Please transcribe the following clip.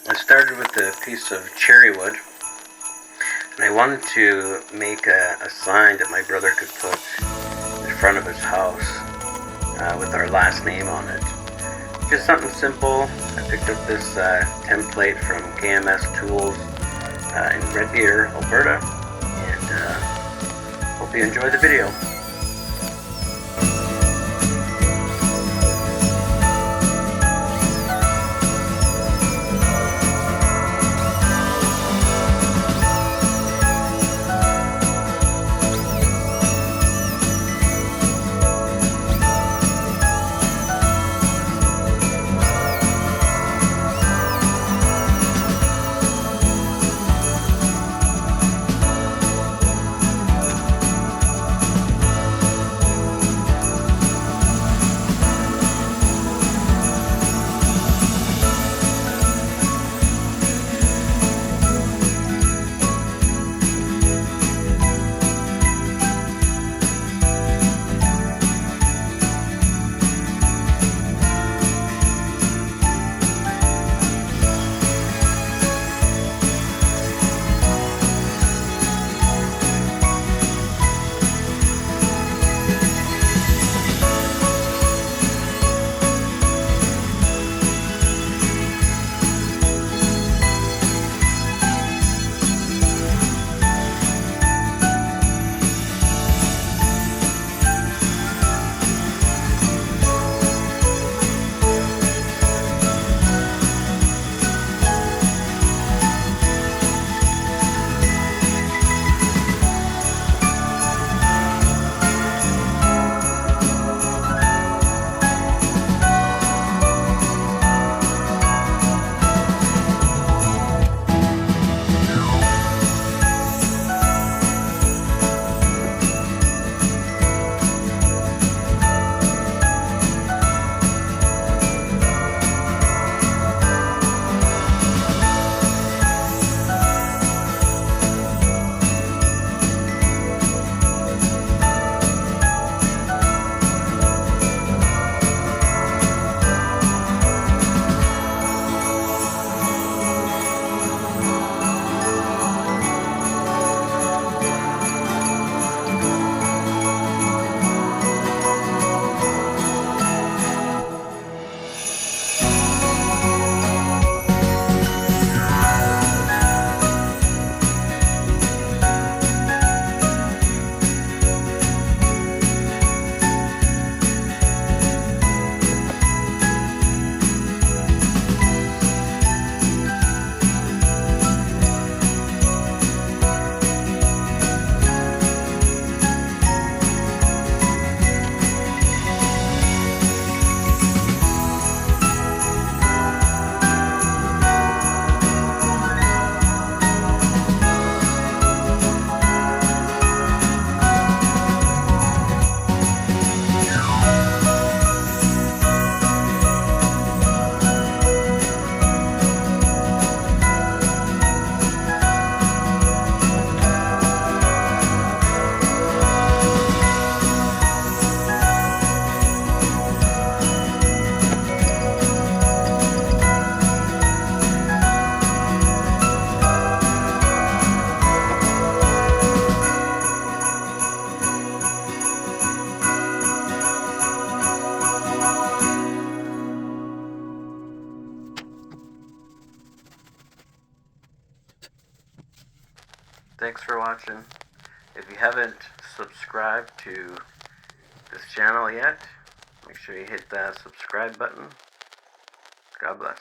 I started with a piece of cherry wood, and I wanted to make a sign that my brother could put in front of his house with our last name on it. Just something simple. I picked up this template from KMS Tools in Red Deer, Alberta, and hope you enjoy the video. Thanks for watching. If you haven't subscribed to this channel yet, make sure you hit that subscribe button. God bless.